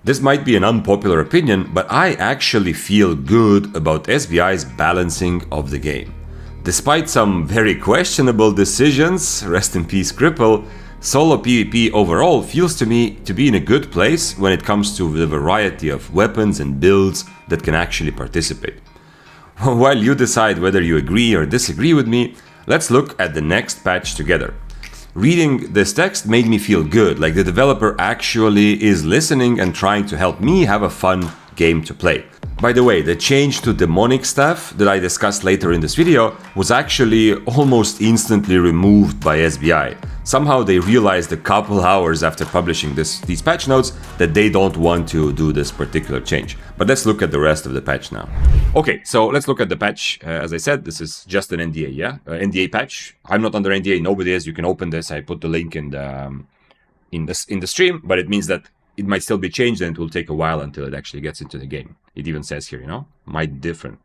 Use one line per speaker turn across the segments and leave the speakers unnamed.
This might be an unpopular opinion, but I actually feel good about SBI's balancing of the game. Despite some very questionable decisions, rest in peace Cripple, solo PvP overall feels to me to be in a good place when it comes to the variety of weapons and builds that can actually participate. While you decide whether you agree or disagree with me, let's look at the next patch together. Reading this text made me feel good, like the developer actually is listening and trying to help me have a fun game to play. By the way, the change to demonic staff that I discussed later in this video was actually almost instantly removed by SBI. Somehow they realized a couple hours after publishing these patch notes that they don't want to do this particular change. But let's look at the rest of the patch now. Okay, so let's look at the patch. As I said, this is just an NDA, yeah? NDA patch. I'm not under NDA, nobody is. You can open this. I put the link in the stream, but it means that it might still be changed and it will take a while until it actually gets into the game. It even says here, you know, might different.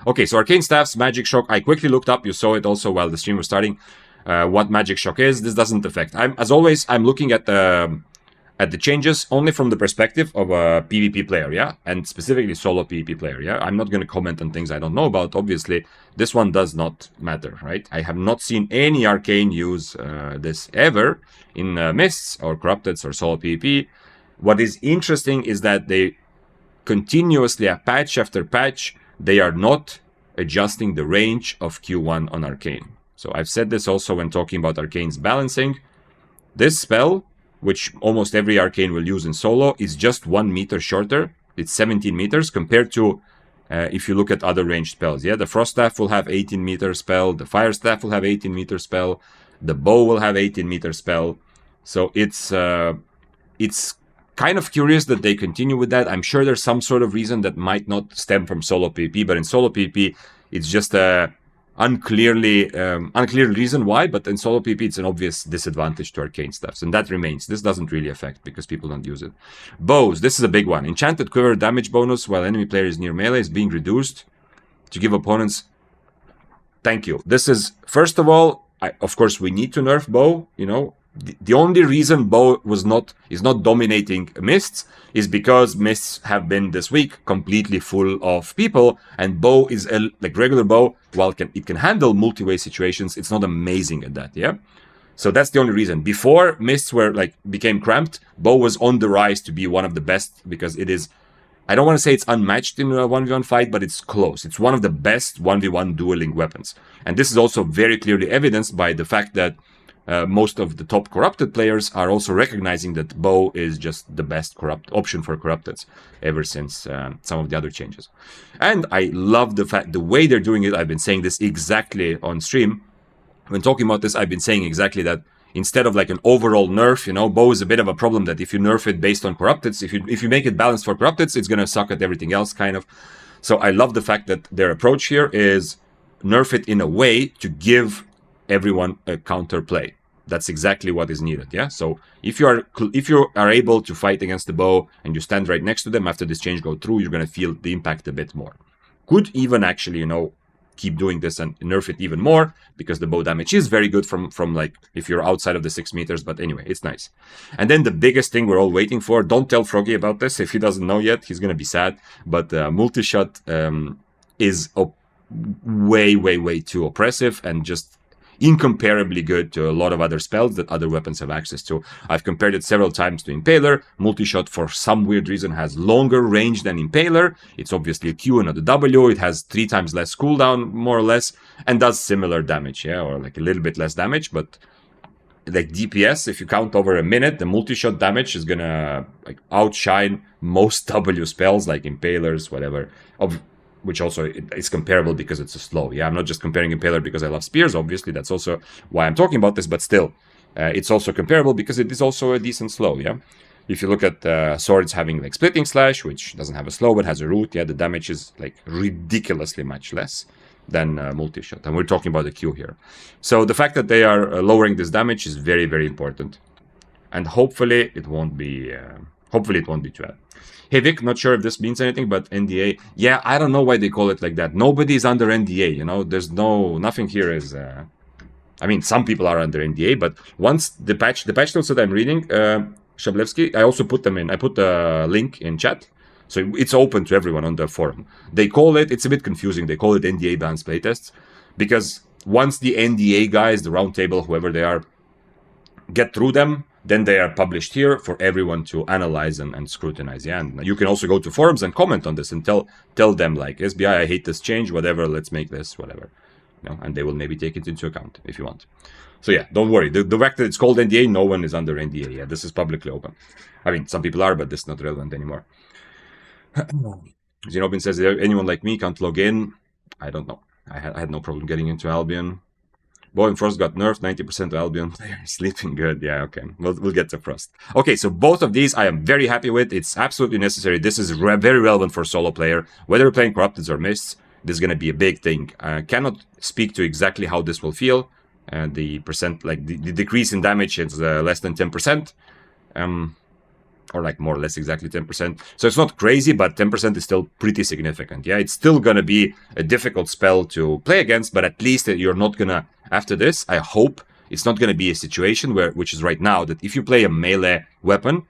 Okay, so Arcane Staff's Magic Shock. I quickly looked up, you saw it also while the stream was starting, what Magic Shock is. This doesn't affect. As always, I'm looking at the changes only from the perspective of a PvP player, yeah? And specifically solo PvP player, yeah? I'm not going to comment on things I don't know about, obviously. This one does not matter, right? I have not seen any Arcane use this ever in Mists or Corrupteds or solo PvP. What is interesting is that they continuously, patch after patch, they are not adjusting the range of Q1 on Arcane. So I've said this also when talking about Arcane's balancing. This spell, which almost every Arcane will use in solo, is just 1 meter shorter. It's 17 meters compared to, if you look at other ranged spells. Yeah, the Frost Staff will have 18 meter spell, the Fire Staff will have 18 meter spell, the Bow will have 18 meter spell. So it's kind of curious that they continue with that. I'm sure there's some sort of reason that might not stem from solo PvP, but in solo PvP, it's just a unclear reason why, but in solo PvP, it's an obvious disadvantage to Arcane stuffs, and that remains. This doesn't really affect because people don't use it. Bows, this is a big one. Enchanted Quiver damage bonus while enemy player is near melee is being reduced to give opponents... Thank you. This is, first of all, of course, we need to nerf Bow, you know. The only reason Bow is not dominating Mists is because Mists have been this week completely full of people, and Bow is like regular Bow. While it can handle multi-way situations, it's not amazing at that. Yeah, so that's the only reason. Before Mists became cramped, Bow was on the rise to be one of the best because it is. I don't want to say it's unmatched in a 1v1 fight, but it's close. It's one of the best 1v1 dueling weapons, and this is also very clearly evidenced by the fact that. Most of the top Corrupted players are also recognizing that Bow is just the best option for Corrupteds ever since some of the other changes. And I love the way they're doing it. I've been saying this exactly on stream. When talking about this, I've been saying exactly that instead of like an overall nerf, you know, Bow is a bit of a problem that if you nerf it based on Corrupteds, if you make it balanced for Corrupteds, it's going to suck at everything else, kind of. So I love the fact that their approach here is nerf it in a way to give everyone a counter play. That's exactly what is needed, yeah? So if you are able to fight against the Bow and you stand right next to them after this change go through, you're going to feel the impact a bit more. Could even actually, you know, keep doing this and nerf it even more because the Bow damage is very good from like if you're outside of the 6 meters, but anyway, it's nice. And then the biggest thing we're all waiting for, don't tell Froggy about this. If he doesn't know yet, he's going to be sad, but multi-shot is way too oppressive and just incomparably good to a lot of other spells that other weapons have access to. I've compared it several times to Impaler. Multi-shot, for some weird reason, has longer range than Impaler. It's obviously a Q and not a W. It has 3 times less cooldown, more or less, and does similar damage, yeah, or like a little bit less damage, but like DPS, if you count over a minute, the multi-shot damage is gonna like outshine most W spells like Impalers, whatever, which also is comparable because it's a slow. Yeah, I'm not just comparing Impaler because I love spears, obviously. That's also why I'm talking about this, but still, it's also comparable because it is also a decent slow, yeah? If you look at swords having like Splitting Slash, which doesn't have a slow but has a root, yeah, the damage is like ridiculously much less than multi-shot. And we're talking about the Q here. So the fact that they are lowering this damage is very, very important. And hopefully it won't be too bad. Hey Vic, not sure if this means anything, but NDA. Yeah, I don't know why they call it like that. Nobody's under NDA, you know? There's nothing here is... I mean, some people are under NDA, but once the patch notes that I'm reading, Shablevsky. I also put them in. I put the link in chat. So it's open to everyone on the forum. They call it, it's a bit confusing, they call it NDA bans playtests. Because once the NDA guys, the roundtable, whoever they are, get through them, then they are published here for everyone to analyze and scrutinize. Yeah, and you can also go to forums and comment on this and tell them like, SBI, I hate this change, whatever, let's make this, whatever. You know, and they will maybe take it into account if you want. So yeah, don't worry. The fact that it's called NDA, no one is under NDA. Yeah, this is publicly open. I mean, some people are, but this is not relevant anymore. Zenobin says, anyone like me can't log in. I don't know. I had no problem getting into Albion. Boy and Frost got nerfed, 90% of Albion players sleeping good. Yeah, okay. We'll get to Frost. Okay, so both of these I am very happy with. It's absolutely necessary. This is very relevant for solo player. Whether you're playing Corrupted or Mists, this is going to be a big thing. I cannot speak to exactly how this will feel. The percent, like the decrease in damage is less than 10%. Or like more or less exactly 10%. So it's not crazy, but 10% is still pretty significant. Yeah, it's still going to be a difficult spell to play against, but at least you're not going to, after this, I hope it's not going to be a situation where, which is right now, that if you play a melee weapon,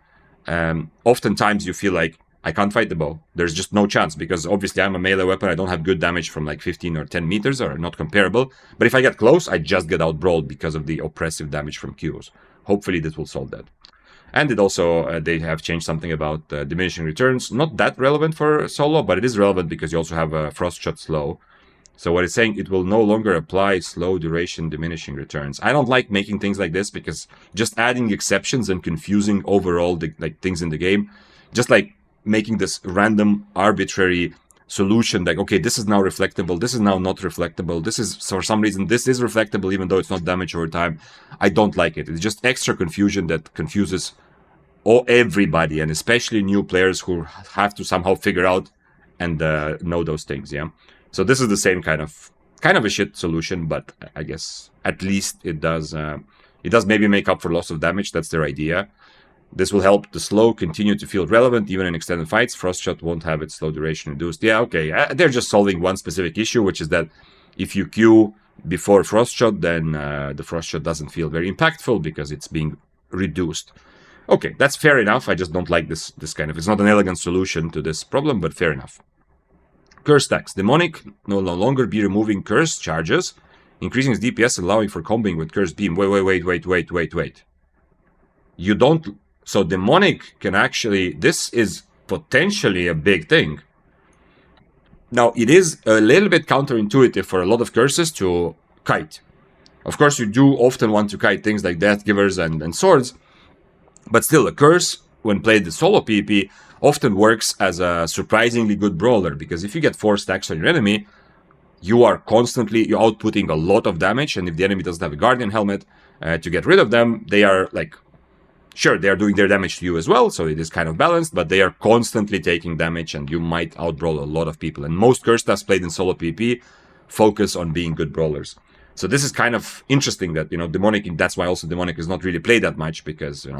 oftentimes you feel like, I can't fight the bow. There's just no chance, because obviously I'm a melee weapon. I don't have good damage from like 15 or 10 meters, or not comparable. But if I get close, I just get out-brawled because of the oppressive damage from Qs. Hopefully this will solve that. And it also, they have changed something about diminishing returns. Not that relevant for solo, but it is relevant because you also have a Frost Shot slow. So what it's saying, it will no longer apply slow duration diminishing returns. I don't like making things like this because just adding exceptions and confusing overall the things in the game, just like making this random arbitrary solution like, okay, this is now reflectable, this is now not reflectable, this is, for some reason, this is reflectable even though it's not damage over time. I don't like it. It's just extra confusion that confuses everybody, and especially new players who have to somehow figure out and know those things, yeah? So this is the same kind of a shit solution, but I guess at least it does maybe make up for loss of damage. That's their idea. This will help the slow continue to feel relevant even in extended fights. Frost Shot won't have its slow duration reduced. Yeah, okay. They're just solving one specific issue, which is that if you queue before Frost Shot, then the Frost Shot doesn't feel very impactful because it's being reduced. Okay, that's fair enough. I just don't like this kind of... It's not an elegant solution to this problem, but fair enough. Curse stacks. Demonic no longer be removing curse charges, increasing its DPS, allowing for comboing with Curse Beam. Wait. You don't... So Demonic can actually... This is potentially a big thing. Now, it is a little bit counterintuitive for a lot of curses to kite. Of course, you do often want to kite things like Death Givers and Swords, but still, a curse, when played in solo PvP, often works as a surprisingly good brawler, because if you get 4 stacks on your enemy, you're outputting a lot of damage, and if the enemy doesn't have a Guardian Helmet, to get rid of them, they are like... Sure, they are doing their damage to you as well, so it is kind of balanced, but they are constantly taking damage, and you might outbrawl a lot of people. And most curse stuffs played in solo PvP focus on being good brawlers. So this is kind of interesting that, Demonic, that's why also Demonic is not really played that much, because, it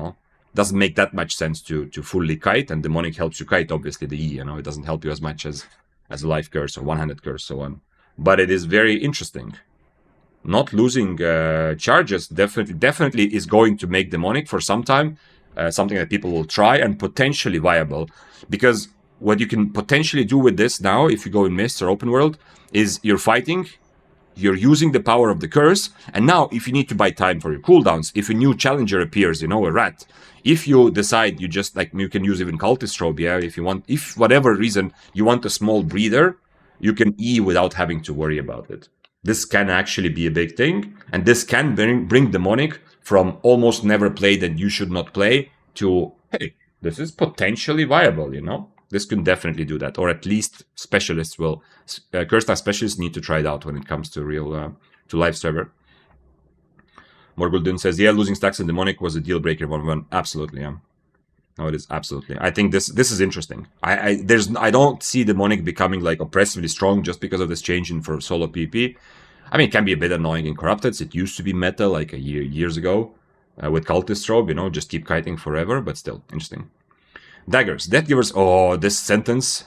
doesn't make that much sense to fully kite, and Demonic helps you kite, obviously, the E, it doesn't help you as much as a life curse or one-handed curse, so on. But it is very interesting. Not losing charges definitely is going to make Demonic for some time something that people will try and potentially viable. Because what you can potentially do with this now, if you go in Mists or Open World, is you're fighting, you're using the power of the curse, and now if you need to buy time for your cooldowns, if a new challenger appears, a rat, if you decide you just, you can use even Cultist Strobe, yeah, if whatever reason you want a small breather, you can E without having to worry about it. This can actually be a big thing, and this can bring Demonic from almost never played and you should not play to, hey, this is potentially viable, This can definitely do that, or at least specialists will. Curse Staff specialists need to try it out when it comes to real, to live server. Morguldun says, yeah, losing stacks in Demonic was a deal breaker 1v1. Absolutely, yeah. No, it is absolutely. I think this is interesting. I don't see Demonic becoming oppressively strong just because of this change in for solo PvP. I mean, it can be a bit annoying in Corrupted. It used to be meta years ago with Cultist Strobe, just keep kiting forever, but still interesting. Daggers, Death Givers. Oh, this sentence.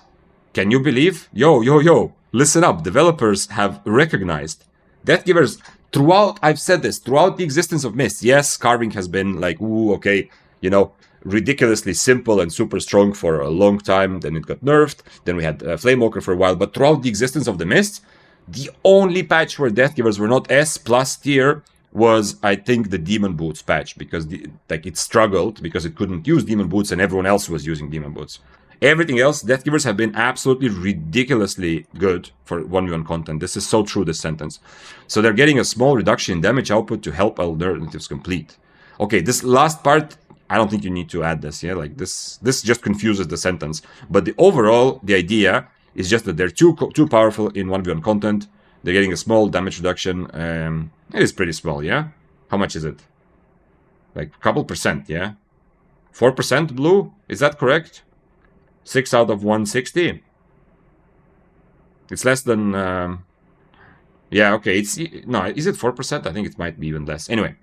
Can you believe? Yo, listen up. Developers have recognized Death Givers throughout. I've said this throughout the existence of Mist. Yes, carving has been ooh, okay, ridiculously simple and super strong for a long time. Then it got nerfed. Then we had Flamewalker for a while. But throughout the existence of the Mist, the only patch where Deathgivers were not S plus tier was, I think, the Demon Boots patch, because it struggled because it couldn't use Demon Boots and everyone else was using Demon Boots. Everything else, Deathgivers have been absolutely ridiculously good for 1v1 content. This is so true, this sentence. So they're getting a small reduction in damage output to help alternatives complete. Okay, this last part, I don't think you need to add this, yeah? Like, this just confuses the sentence. But the overall, the idea is just that they're too powerful in 1v1 content. They're getting a small damage reduction. It is pretty small, yeah? How much is it? Like, a couple percent, yeah? 4% blue? Is that correct? 6 out of 160? It's less than... yeah, okay, it's... No, is it 4%? I think it might be even less. Anyway.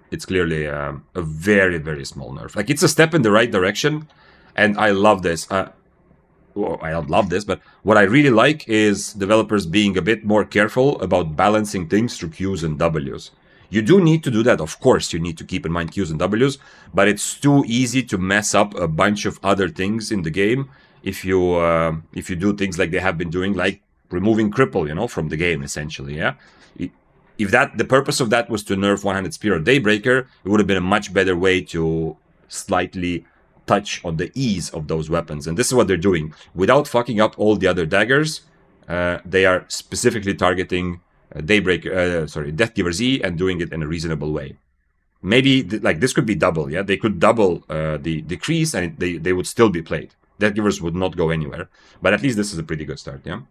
It's clearly a very, very small nerf. Like, it's a step in the right direction, and I love this. Well, I don't love this, but what I really like is developers being a bit more careful about balancing things through Qs and Ws. You do need to do that, of course, you need to keep in mind Qs and Ws, but it's too easy to mess up a bunch of other things in the game if you do things like they have been doing, like removing Cripple, you know, from the game, essentially, yeah? If the purpose of that was to nerf One-Handed Spear or Daybreaker, it would have been a much better way to slightly touch on the ease of those weapons. And this is what they're doing. Without fucking up all the other daggers, they are specifically targeting Deathgiver Z and doing it in a reasonable way. Maybe, like, this could be double, yeah? They could double the decrease and they would still be played. Deathgivers would not go anywhere. But at least this is a pretty good start, yeah?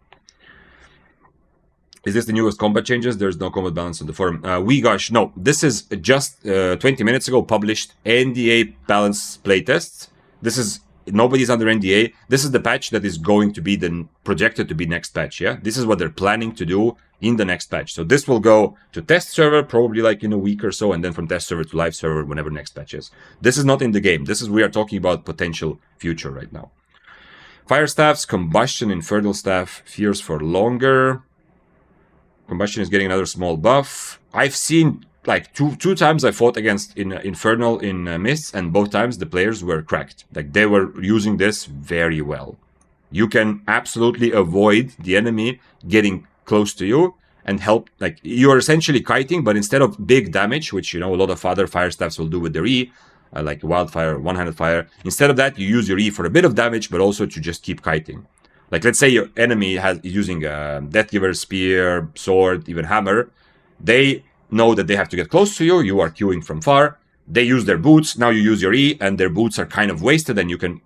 Is this the newest combat changes? There's no combat balance on the forum. Gosh, no. This is just 20 minutes ago published NDA balance playtests. This is... Nobody's under NDA. This is the patch that is going to be projected to be next patch, yeah? This is what they're planning to do in the next patch. So this will go to test server, probably like in a week or so, and then from test server to live server whenever next patch is. This is not in the game. We are talking about potential future right now. Fire Staffs, Combustion, Infernal Staff, Fierce for longer. Combustion is getting another small buff. I've seen, like, two times I fought against Infernal in Mists, and both times the players were cracked. Like, they were using this very well. You can absolutely avoid the enemy getting close to you and help. Like, you're essentially kiting, but instead of big damage, which, you know, a lot of other Fire Staffs will do with their E, like Wildfire, One-Handed Fire, instead of that, you use your E for a bit of damage, but also to just keep kiting. Like, let's say your enemy is using a Deathgiver, Spear, Sword, even Hammer. They know that they have to get close to you. You are queuing from far. They use their boots. Now you use your E, and their boots are kind of wasted, and you can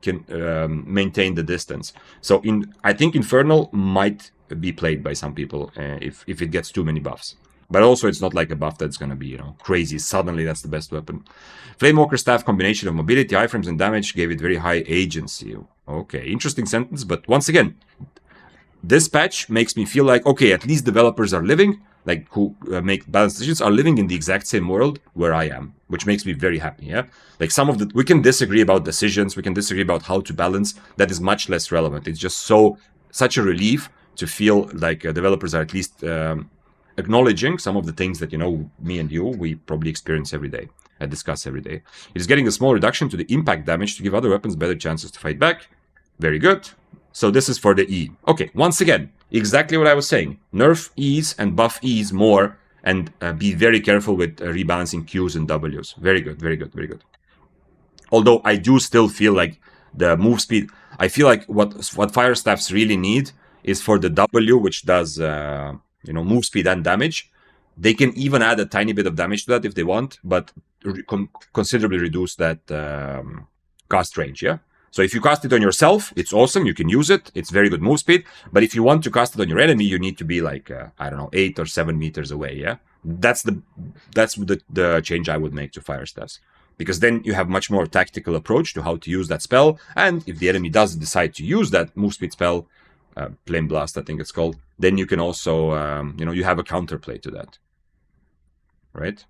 maintain the distance. So I think Infernal might be played by some people if it gets too many buffs. But also, it's not like a buff that's going to be, you know, crazy. Suddenly, that's the best weapon. Flamewalker Staff, combination of mobility, iframes, and damage gave it very high agency. Okay, interesting sentence. But once again, this patch makes me feel like, okay, at least developers are living, like, who make balanced decisions, are living in the exact same world where I am, which makes me very happy, yeah? Like, we can disagree about decisions, we can disagree about how to balance. That is much less relevant. It's just such a relief to feel like developers are at least... acknowledging some of the things that, you know, me and you, we probably experience every day, discuss every day. It is getting a small reduction to the impact damage to give other weapons better chances to fight back. Very good. So this is for the E. Okay, once again, exactly what I was saying. Nerf E's and buff E's more, and be very careful with rebalancing Q's and W's. Very good, very good, very good. Although I do still feel like the move speed... I feel like what Fire Staffs really need is for the W, which does... you know, move speed and damage. They can even add a tiny bit of damage to that if they want, but considerably reduce that cast range, yeah? So if you cast it on yourself, it's awesome, you can use it, it's very good move speed, but if you want to cast it on your enemy, you need to be like, I don't know, 8 or 7 meters away, yeah? That's the change I would make to Fire Staffs. Because then you have much more tactical approach to how to use that spell, and if the enemy does decide to use that move speed spell, Flame Blast, I think it's called, then you can also, you know, you have a counterplay to that. Right?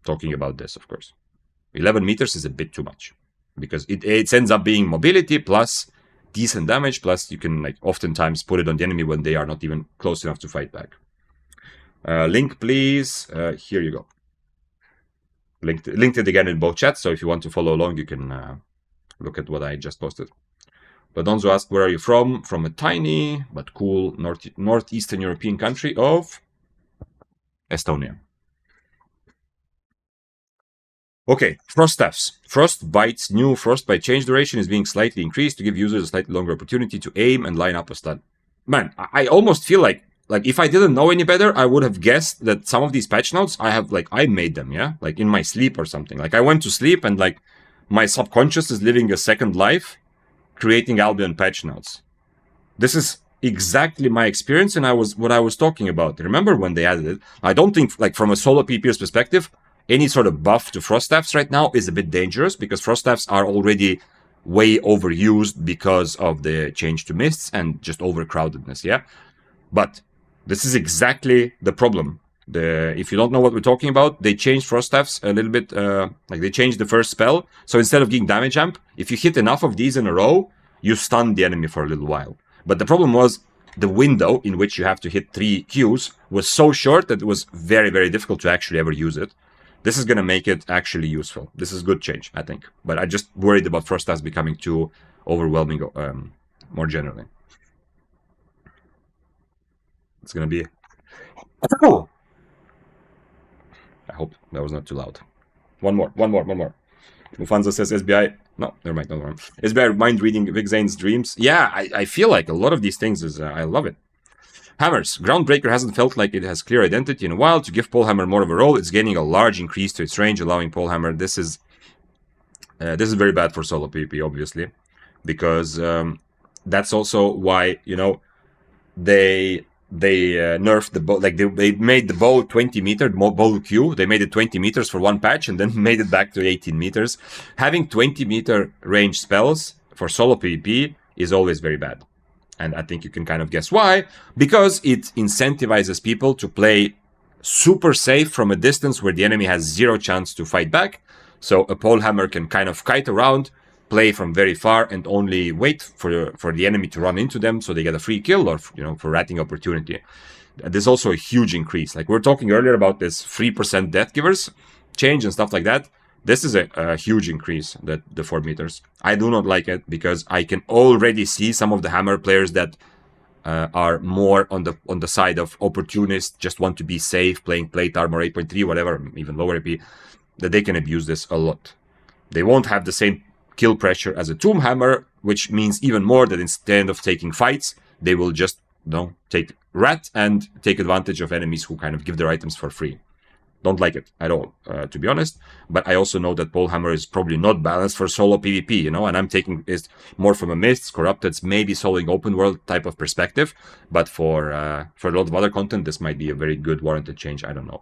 Talking about this, of course. 11 meters is a bit too much. Because it ends up being mobility plus decent damage, plus you can, like, oftentimes put it on the enemy when they are not even close enough to fight back. Link, please. Here you go. Linked it again in both chats, so if you want to follow along, you can look at what I just posted. But Donzo asked, where are you from? From a tiny but cool northeastern European country of Estonia. Okay, Froststaffs. Frostbite's new Frostbite change duration is being slightly increased to give users a slightly longer opportunity to aim and line up a stun. Man, I almost feel like if I didn't know any better, I would have guessed that some of these patch notes I made them, yeah? Like in my sleep or something. Like I went to sleep and like my subconscious is living a second life, creating Albion patch notes. This is exactly my experience, and what I was talking about. Remember when they added it? I don't think, like from a solo PP's perspective, any sort of buff to Froststaffs right now is a bit dangerous because Froststaffs are already way overused because of the change to mists and just overcrowdedness, yeah? But this is exactly the problem. If you don't know what we're talking about, they changed Froststaffs a little bit, like they changed the first spell. So instead of getting damage amp, if you hit enough of these in a row, you stun the enemy for a little while. But the problem was the window in which you have to hit 3 Qs was so short that it was very, very difficult to actually ever use it. This is going to make it actually useful. This is good change, I think. But I just worried about Froststaffs becoming too overwhelming more generally. It's going to be... Oh! I hope that was not too loud. One more. Mufanzo says SBI... No, never mind, no more. SBI mind reading Vic Zane's dreams. Yeah, I feel like a lot of these things is... I love it. Hammers. Groundbreaker hasn't felt like it has clear identity in a while. To give Polehammer more of a role, it's gaining a large increase to its range, allowing Polehammer... This is very bad for solo PvP, obviously. Because that's also why, you know, they nerfed the bow, like they made the bow 20 meter, bow Q, they made it 20 meters for one patch and then made it back to 18 meters. Having 20 meter range spells for solo PvP is always very bad. And I think you can kind of guess why. Because it incentivizes people to play super safe from a distance where the enemy has zero chance to fight back. So a polehammer can kind of kite around, play from very far, and only wait for the enemy to run into them so they get a free kill or, you know, for ratting opportunity. There's also a huge increase. Like we were talking earlier about this 3% death givers change and stuff like that. This is a huge increase, that the 4 meters. I do not like it because I can already see some of the hammer players that are more on the side of opportunists, just want to be safe, playing plate armor 8.3, whatever, even lower AP, that they can abuse this a lot. They won't have the same kill pressure as a Tomb Hammer, which means even more that instead of taking fights, they will just, you know, take rat and take advantage of enemies who kind of give their items for free. Don't like it at all, to be honest. But I also know that Polehammer is probably not balanced for solo PvP, you know, and I'm taking it more from a Mists, Corrupteds, maybe soloing open world type of perspective. But for a lot of other content, this might be a very good warranted change. I don't know.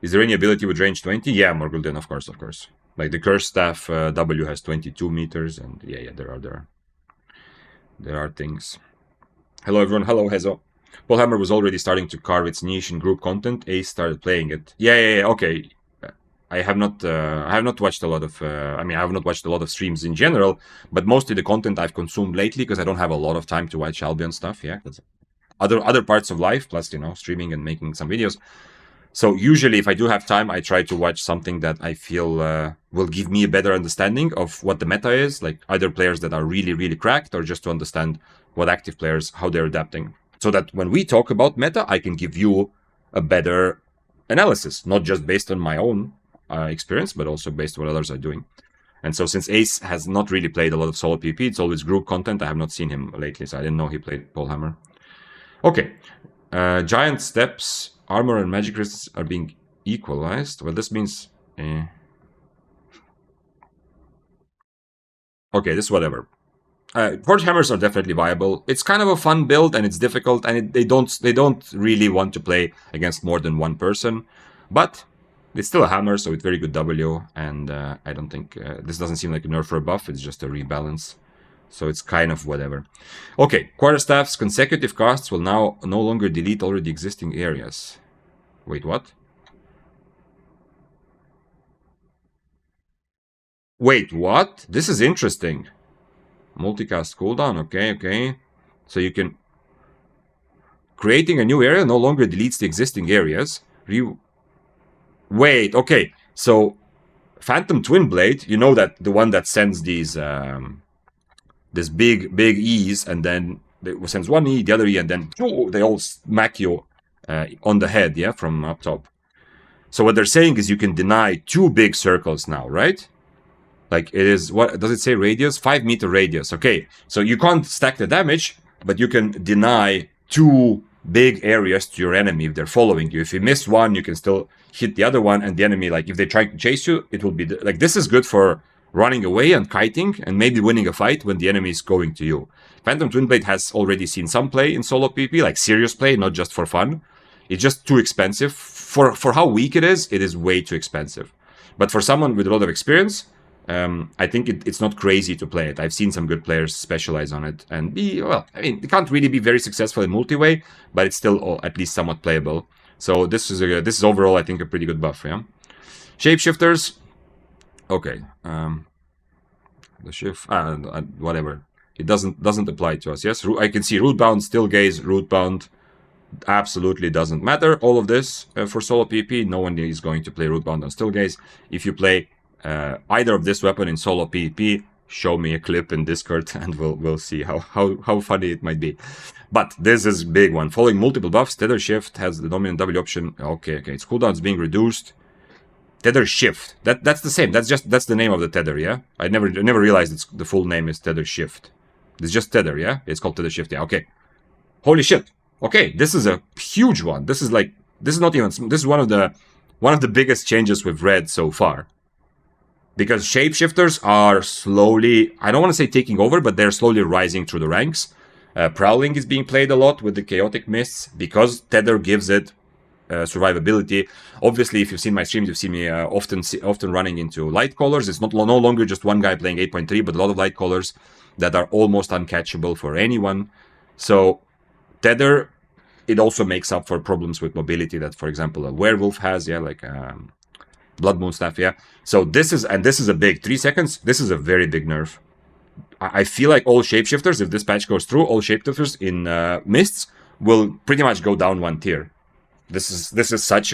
Is there any ability with range 20? Yeah, Morgulden, of course. Like the Curse Staff W has 22 meters, and yeah, there are things. Hello everyone, hello Hezo. Polehammer was already starting to carve its niche in group content. Ace started playing it. Yeah, okay. I have not watched a lot of. I have not watched a lot of streams in general, but mostly the content I've consumed lately because I don't have a lot of time to watch Albion stuff. Yeah, other parts of life, plus, you know, streaming and making some videos. So usually if I do have time, I try to watch something that I feel will give me a better understanding of what the meta is, like either players that are really, really cracked or just to understand what active players, how they're adapting. So that when we talk about meta, I can give you a better analysis, not just based on my own experience, but also based on what others are doing. And so since Ace has not really played a lot of solo PvP, it's always group content. I have not seen him lately, so I didn't know he played Polehammer. Okay, giant steps. Armor and magic resists are being equalized. Well, this means... Okay, this is whatever. Forge hammers are definitely viable. It's kind of a fun build, and it's difficult, and they don't really want to play against more than one person. But it's still a hammer, so it's very good W, and I don't think... this doesn't seem like a nerf or a buff, it's just a rebalance. So it's kind of whatever. Okay, Quarterstaff's consecutive casts will now no longer delete already existing areas. Wait, what? Wait, what? This is interesting. Multicast cooldown, okay. So you can... Creating a new area no longer deletes the existing areas. Wait, okay. So Phantom Twin Blade, you know that the one that sends these this big E's, and then it sends one E, the other E, and then they all smack you on the head, yeah, from up top. So what they're saying is you can deny 2 big circles now, right? Like it is, what does it say, radius? 5-meter radius. Okay, so you can't stack the damage, but you can deny 2 big areas to your enemy if they're following you. If you miss one, you can still hit the other one, and the enemy, like if they try to chase you, it will be like, this is good for running away and kiting and maybe winning a fight when the enemy is going to you. Phantom Twin Blade has already seen some play in solo PvP, like serious play, not just for fun. It's just too expensive. For how weak it is way too expensive. But for someone with a lot of experience, I think it's not crazy to play it. I've seen some good players specialize on it and be, well, I mean, it can't really be very successful in multi-way, but it's still at least somewhat playable. So this is overall, I think, a pretty good buff, yeah? Shapeshifters, okay. The shift, whatever. It doesn't apply to us, yes? I can see Rootbound, Still Gaze, Rootbound, absolutely doesn't matter. All of this for solo PvP, no one is going to play Rootbound on Still Gaze. If you play either of this weapon in solo PvP, show me a clip in Discord and we'll see how funny it might be. But this is a big one. Following multiple buffs, Tether Shift has the dominant W option. Okay, its cooldown is being reduced. Tether Shift. That's the same. That's the name of the tether, yeah? I never realized the full name is Tether Shift. It's just tether, yeah? It's called Tether Shift, yeah. Okay. Holy shit. Okay, this is a huge one. This is one of the biggest changes we've read so far. Because shapeshifters are slowly, I don't want to say taking over, but they're slowly rising through the ranks. Prowling is being played a lot with the chaotic mists because tether gives it survivability. Obviously, if you've seen my streams, you've seen me often running into light callers. It's no longer just one guy playing 8.3, but a lot of light callers that are almost uncatchable for anyone. So tether, it also makes up for problems with mobility that, for example, a werewolf has, yeah, like Blood Moon Staff, yeah. So this is a big 3 seconds. This is a very big nerf. I feel like all shapeshifters, if this patch goes through, all shapeshifters in mists will pretty much go down 1 tier. This is such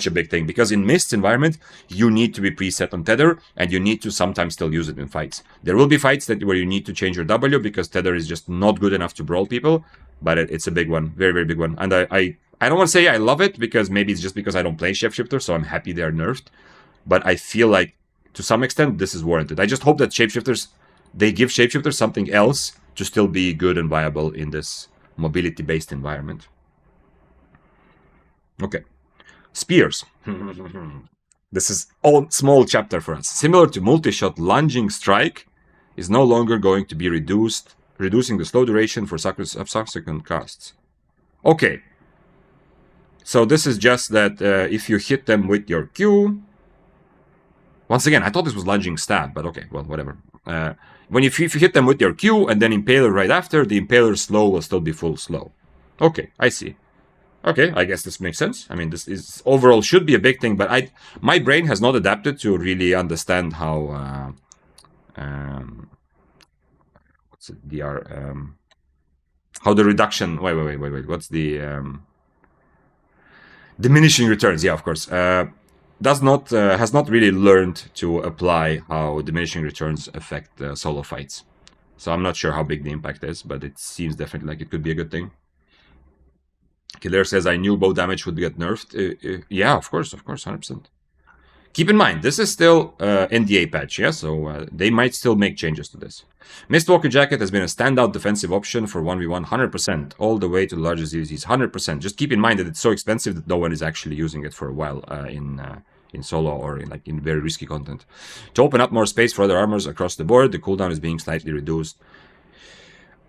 a big thing, because in Mist's environment you need to be preset on tether, and you need to sometimes still use it in fights. There will be fights where you need to change your W because tether is just not good enough to brawl people, but it's a big one, very, very big one. And I don't want to say I love it, because maybe it's just because I don't play shapeshifter, so I'm happy they are nerfed. But I feel like to some extent this is warranted. I just hope that they give shapeshifters something else to still be good and viable in this mobility-based environment. Okay, spears. This is a small chapter for us. Similar to multi-shot, lunging strike is no longer going to be reducing the slow duration for subsequent casts. Okay, so this is just that if you hit them with your Q. Once again, I thought this was lunging stab, but okay, well, whatever. If you hit them with your Q and then Impaler right after, the Impaler slow will still be full slow. Okay, I see. Okay, I guess this makes sense. I mean, this is overall should be a big thing, but my brain has not adapted to really understand how what's it, how the reduction. Wait. What's the diminishing returns? Yeah, of course. Has not really learned to apply how diminishing returns affect solo fights. So I'm not sure how big the impact is, but it seems definitely like it could be a good thing. Killer says, I knew bow damage would get nerfed. Yeah, of course, 100%. Keep in mind, this is still NDA patch, yeah? So they might still make changes to this. Mistwalker Jacket has been a standout defensive option for 1v1, 100%, all the way to the largest ZZs, 100%. Just keep in mind that it's so expensive that no one is actually using it for a while in solo or in very risky content. To open up more space for other armors across the board, the cooldown is being slightly reduced.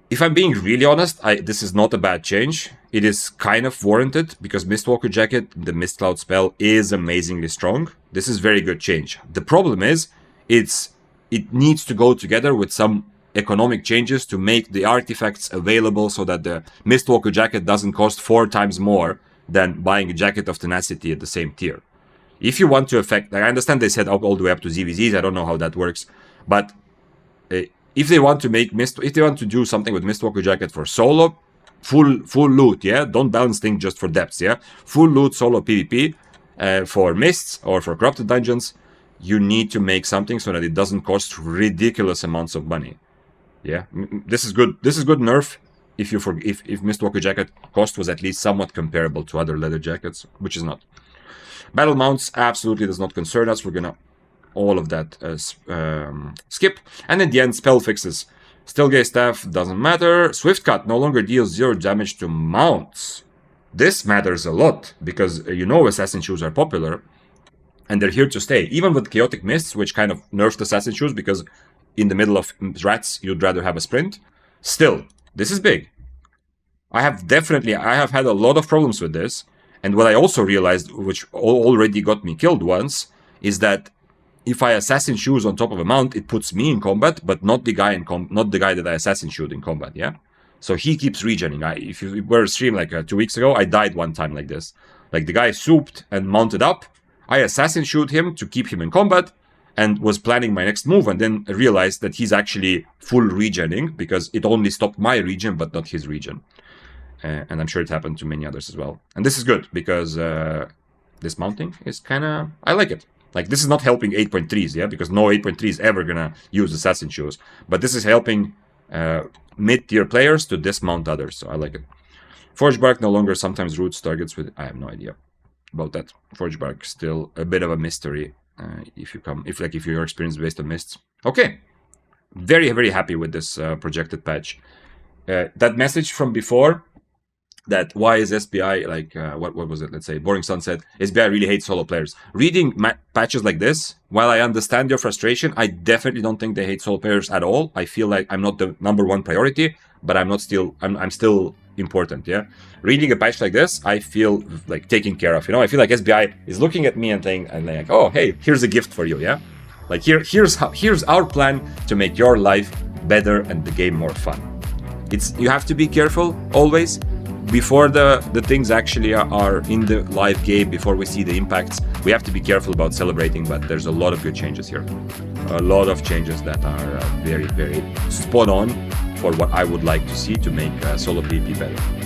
If I'm being really honest, this is not a bad change. It is kind of warranted, because Mistwalker Jacket, the Mist Cloud spell, is amazingly strong. This is very good change. The problem is, it needs to go together with some economic changes to make the artifacts available so that the Mistwalker Jacket doesn't cost 4 times more than buying a Jacket of Tenacity at the same tier. If you want to affect, I understand they said all the way up to ZVZs, I don't know how that works, but if they want to do something with Mistwalker Jacket for solo, full loot, yeah? Don't balance things just for depths, yeah? Full loot solo PvP, for mists or for corrupted dungeons, you need to make something so that it doesn't cost ridiculous amounts of money. Yeah, this is good. This is good nerf. If Mistwalker jacket cost was at least somewhat comparable to other leather jackets, which is not. Battle mounts absolutely does not concern us. We're gonna all of that skip. And in the end, spell fixes. Stilgate staff doesn't matter. Swift cut no longer deals 0 damage to mounts. This matters a lot because you know assassin shoes are popular and they're here to stay. Even with chaotic mists, which kind of nerfed assassin shoes because in the middle of rats you'd rather have a sprint. Still, this is big. I have had a lot of problems with this. And what I also realized, which already got me killed once, is that if I assassin shoes on top of a mount, it puts me in combat, but not the guy that I assassin shoot in combat. Yeah, so he keeps regening. If you were a stream like 2 weeks ago, I died one time like this. Like the guy souped and mounted up. I assassin shoot him to keep him in combat, and was planning my next move, and then realized that he's actually full regening because it only stopped my regen, but not his regen. And I'm sure it happened to many others as well. And this is good because this mounting is kind of... I like it. Like, this is not helping 8.3s, yeah? Because no 8.3 is ever going to use assassin shoes. But this is helping mid-tier players to dismount others, so I like it. Forge Bark no longer sometimes roots targets with... I have no idea about that. Forge Bark still a bit of a mystery if you're experienced based on mists. Okay. Very, very happy with this projected patch. That message from before... that why is SBI like what was it? Let's say Boring Sun said SBI really hates solo players. Reading patches like this, while I understand your frustration, I definitely don't think they hate solo players at all. I feel like I'm not the #1 priority, but I'm still important. Yeah, reading a patch like this, I feel like taken care of. You know, I feel like SBI is looking at me and saying, like, oh hey, here's a gift for you. Yeah, like here's our plan to make your life better and the game more fun. You have to be careful always. Before the things actually are in the live game, before we see the impacts, we have to be careful about celebrating, but there's a lot of good changes here. A lot of changes that are very, very spot on for what I would like to see to make solo PvP better.